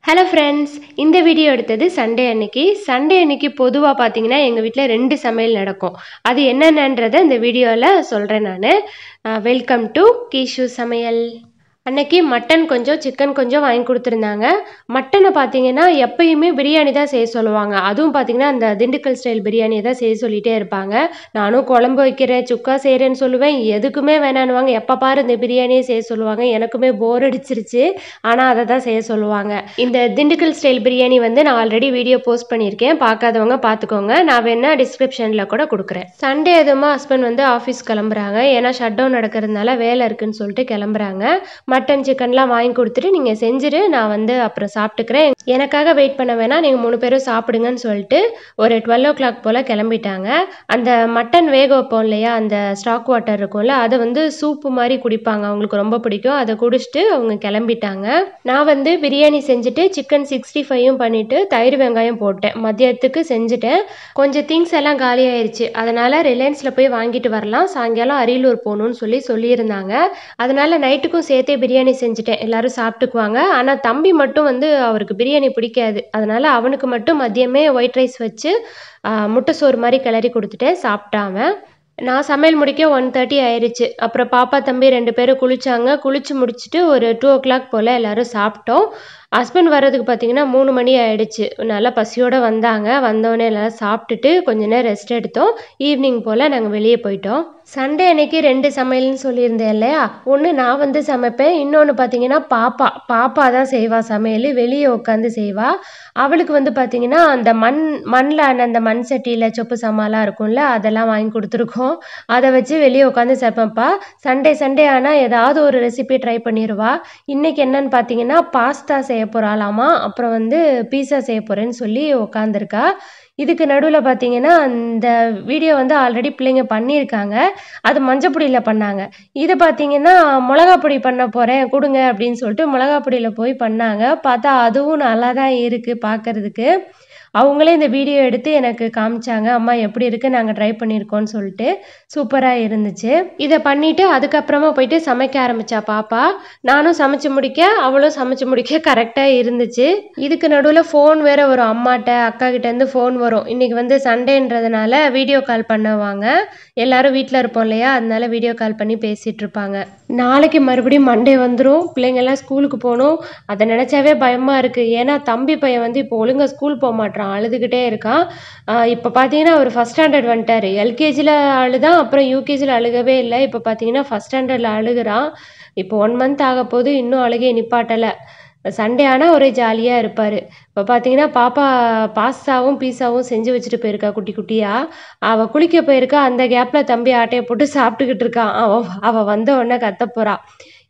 Hello friends, இந்த video எடுத்தது Sunday அன்னைக்கு பொதுவாக பார்த்தீங்கன்னா எங்கள் வீட்டில் 2 சமையல் நடக்கும். அது என்னென்னன்றதை இந்த வீடியோவில் சொல்கிறேன் நான். வெல்கம் டு கீஷு சமையல். அன்னைக்கு மட்டன் கொஞ்சம் சிக்கன் கொஞ்சம் வாங்கி கொடுத்துருந்தாங்க. மட்டனை பார்த்தீங்கன்னா எப்பயுமே பிரியாணி தான் செய்ய சொல்லுவாங்க. அதுவும் பார்த்தீங்கன்னா அந்த திண்டுக்கல் ஸ்டைல் பிரியாணியை தான் செய்ய சொல்லிகிட்டே இருப்பாங்க. நானும் குழம்பு வைக்கிறேன், சுக்கா செய்கிறேன்னு சொல்லுவேன், எதுக்குமே வேணான்னுவாங்க. எப்போ பாரு இந்த பிரியாணியே செய்ய சொல்லுவாங்க. எனக்குமே போர் அடிச்சிருச்சு, ஆனால் அதை தான் செய்ய சொல்லுவாங்க. இந்த திண்டுக்கல் ஸ்டைல் பிரியாணி வந்து நான் ஆல்ரெடி வீடியோ போஸ்ட் பண்ணியிருக்கேன், பார்க்காதவங்க பார்த்துக்கோங்க. நான் வேணா டிஸ்கிரிப்ஷனில் கூட கொடுக்குறேன். சண்டே எதுவுமா ஹஸ்பண்ட் வந்து ஆஃபீஸ் கிளம்புறாங்க, ஏன்னா ஷட் டவுன் நடக்கிறதுனால வேலை இருக்குன்னு சொல்லிட்டு கிளம்புறாங்க. மட்டன் சிக்கன்லாம் வாங்கி கொடுத்துட்டு நீங்கள் செஞ்சுட்டு நான் வந்து அப்புறம் சாப்பிட்டுக்கிறேன், எனக்காக வெயிட் பண்ண வேணாம், நீங்கள் 3 பேரும் சாப்பிடுங்கன்னு சொல்லிட்டு ஒரு 12 o'clock போல் கிளம்பிட்டாங்க. அந்த மட்டன் வேக வைப்போம் இல்லையா, அந்த ஸ்டாக் வாட்டர் இருக்கும்ல, அதை வந்து சூப்பு மாதிரி குடிப்பாங்க, அவங்களுக்கு ரொம்ப பிடிக்கும். அதை குடிச்சிட்டு அவங்க கிளம்பிட்டாங்க. நான் வந்து பிரியாணி செஞ்சுட்டு சிக்கன் 65யும் பண்ணிவிட்டு தயிர் வெங்காயம் போட்டேன். மதியத்துக்கு செஞ்சுட்டேன். கொஞ்சம் திங்ஸ் எல்லாம் காலி ஆயிடுச்சு, அதனால் ரிலையன்ஸில் போய் வாங்கிட்டு வரலாம், சாயங்காலம் அரியலூர் போகணுன்னு சொல்லியிருந்தாங்க. அதனால் நைட்டுக்கும் சேர்த்தே பிரியாணி செஞ்சுட்டேன், எல்லாரும் சாப்பிட்டுக்குவாங்க. ஆனால் தம்பி மட்டும் வந்து அவருக்கு பிரியாணி பிடிக்காது, அதனால் அவனுக்கு மட்டும் மதியமே ஒயிட் ரைஸ் வச்சு முட்டை சோறு மாதிரி கிளறி கொடுத்துட்டேன், சாப்பிட்டான். நான் சமையல் முடிக்க 1:30 ஆயிடுச்சு. அப்புறம் பாப்பா தம்பி 2 பேரும் குளிச்சாங்க. குளிச்சு முடிச்சுட்டு ஒரு 2 o'clock போல் எல்லோரும் சாப்பிட்டோம். ஹஸ்பண்ட் வர்றதுக்கு பார்த்தீங்கன்னா 3 மணி ஆயிடுச்சு. நல்லா பசியோடு வந்தாங்க. வந்தோடனே எல்லோரும் சாப்பிட்டுட்டு கொஞ்ச நேரம் ரெஸ்ட் எடுத்தோம். ஈவினிங் போல் நாங்கள் வெளியே போயிட்டோம். சண்டே அன்னைக்கு 2 சமையல்னு சொல்லியிருந்தேன் இல்லையா, ஒன்று நான் வந்து சமைப்பேன், இன்னொன்று பார்த்தீங்கன்னா பாப்பா தான் செய்வா சமையல், வெளியே உட்காந்து செய்வா. அவளுக்கு வந்து பார்த்தீங்கன்னா அந்த மண்ணில் அந்த மண் சட்டியில் சொப்பு சாமான்லாம் இருக்கும்ல, அதெல்லாம் வாங்கி கொடுத்துருக்கோம். அதை வச்சு வெளியே உட்காந்து சமைப்பா. சண்டே ஆனால் ஏதாவது ஒரு ரெசிபி ட்ரை பண்ணிடுவா. இன்றைக்கி என்னன்னு பார்த்தீங்கன்னா பாஸ்தா செய்ய போகிறாளாமா, அப்புறம் வந்து பீஸா செய்ய போகிறேன்னு சொல்லி உட்காந்துருக்கா. இதுக்கு நடுவில் பார்த்தீங்கன்னா அந்த வீடியோ வந்து ஆல்ரெடி பிள்ளைங்க பண்ணியிருக்காங்க, அது மஞ்சப்பொடியில் பண்ணாங்க. இது பார்த்தீங்கன்னா மிளகா பொடி பண்ண போகிறேன் கொடுங்க அப்படின்னு சொல்லிட்டு மிளகா பொடியில் போய் பண்ணாங்க. பார்த்தா அதுவும் நல்லா தான் இருக்குது பார்க்குறதுக்கு. அவங்களே இந்த வீடியோ எடுத்து எனக்கு காமிச்சாங்க, அம்மா எப்படி இருக்குது, நாங்கள் ட்ரை பண்ணியிருக்கோன்னு சொல்லிட்டு. சூப்பராக இருந்துச்சு. இதை பண்ணிவிட்டு அதுக்கப்புறமா போயிட்டு சமைக்க ஆரம்பித்தா பாப்பா. நானும் சமைச்சு முடிக்க அவளும் சமைச்சு முடிக்க கரெக்டாக இருந்துச்சு. இதுக்கு நடுவில் ஃபோன் வேறு வரும், அம்மாட்ட அக்கா கிட்டேருந்து ஃபோன் வரும். இன்றைக்கி வந்து சண்டேன்றதுனால வீடியோ கால் பண்ணுவாங்க, எல்லோரும் வீட்டில் இருப்போம் இல்லையா, அதனால வீடியோ கால் பண்ணி பேசிகிட்டு இருப்பாங்க. நாளைக்கு மறுபடியும் மண்டே வந்துடும், பிள்ளைங்கள்லாம் ஸ்கூலுக்கு போகணும். அதை நினச்சாவே பயமாக இருக்குது. ஏன்னா தம்பி பையன் வந்து இப்போ ஒழுங்காக ஸ்கூல் போக மாட்டான், அழுதுகிட்டே இருக்கான். இப்போ பார்த்தீங்கன்னா அவர் ஃபஸ்ட் ஸ்டாண்டர்ட் வந்துட்டார். எல்கேஜியில் அழுதான், அப்புறம் யூகேஜியில் அழுகவே இல்லை. இப்போ பார்த்தீங்கன்னா ஃபஸ்ட் ஸ்டாண்டர்டில் அழுகிறான். இப்போ 1 month ஆக போது, இன்னும் அழுகையை நிப்பாட்டலை. சண்டே ஆனால் ஒரே ஜாலியாக இருப்பார். இப்போ பார்த்தீங்கன்னா பாப்பா பாஸ்தாவும் பீஸாவும் செஞ்சு வச்சுட்டு போயிருக்கா குட்டி குட்டியாக. அவள் குளிக்க போயிருக்கா, அந்த கேப்பில் தம்பி ஆட்டையை போட்டு சாப்பிட்டுக்கிட்டு இருக்கான். அவள் வந்த உடனே கத்த போகிறா.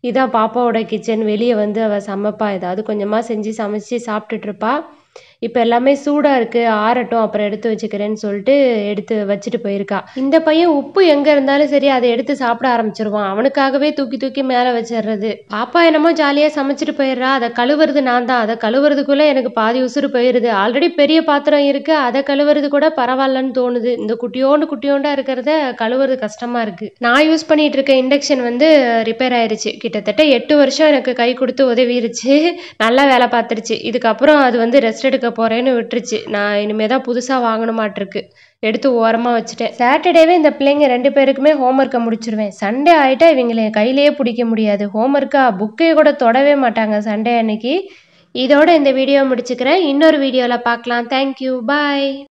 இதான் பாப்பாவோட கிச்சன். வெளியே வந்து அவள் சமைப்பா, ஏதாவது கொஞ்சமாக செஞ்சு சமைச்சு சாப்பிட்டுட்ருப்பா. இப்போ எல்லாமே சூடாக இருக்குது, ஆறட்டும் அப்புறம் எடுத்து வச்சுக்கிறேன்னு சொல்லிட்டு எடுத்து வச்சுட்டு போயிருக்கா. இந்த பையன் உப்பு எங்கே இருந்தாலும் சரி அதை எடுத்து சாப்பிட ஆரம்பிச்சிருவான், அவனுக்காகவே தூக்கி தூக்கி மேலே வச்சிடுறது. பாப்பா என்னமோ ஜாலியாக சமைச்சிட்டு போயிடுறா, அதை கழுவுறது நான் தான். அதை கழுவுறதுக்குள்ளே எனக்கு பாதி உசுறு போயிடுது. ஆல்ரெடி பெரிய பாத்திரம் இருக்குது, அதை கழுவுறது கூட பரவாயில்லன்னு தோணுது. இந்த குட்டியோண்டாக இருக்கிறத கழுவுறது கஷ்டமாக இருக்குது. நான் யூஸ் பண்ணிகிட்டு இருக்க இண்டக்ஷன் வந்து ரிப்பேர் ஆயிடுச்சு. கிட்டத்தட்ட 8 வருஷம் எனக்கு கை கொடுத்து உதவிருச்சு, நல்லா வேலை பார்த்துருச்சு. இதுக்கப்புறம் அது வந்து ரெஸ்ட் எடுக்க போகிறேன்னு விட்டுருச்சு. நான் இனிமேல் தான் புதுசாக வாங்கணுமாட்டிருக்கு, எடுத்து ஓரமாக வச்சுட்டேன். சாட்டர்டேவே இந்த பிள்ளைங்க 2 பேருக்குமே ஹோம்ஒர்க்கை முடிச்சிருவேன். சண்டே ஆகிட்டா இவங்களை கையிலேயே பிடிக்க முடியாது. ஹோம்ஒர்க்காக புக்கையை கூட தொடவே மாட்டாங்க சண்டே அன்னைக்கு. இதோட இந்த வீடியோ முடிச்சுக்கிறேன். இன்னொரு வீடியோவில் பார்க்கலாம். தேங்க்யூ, பாய்.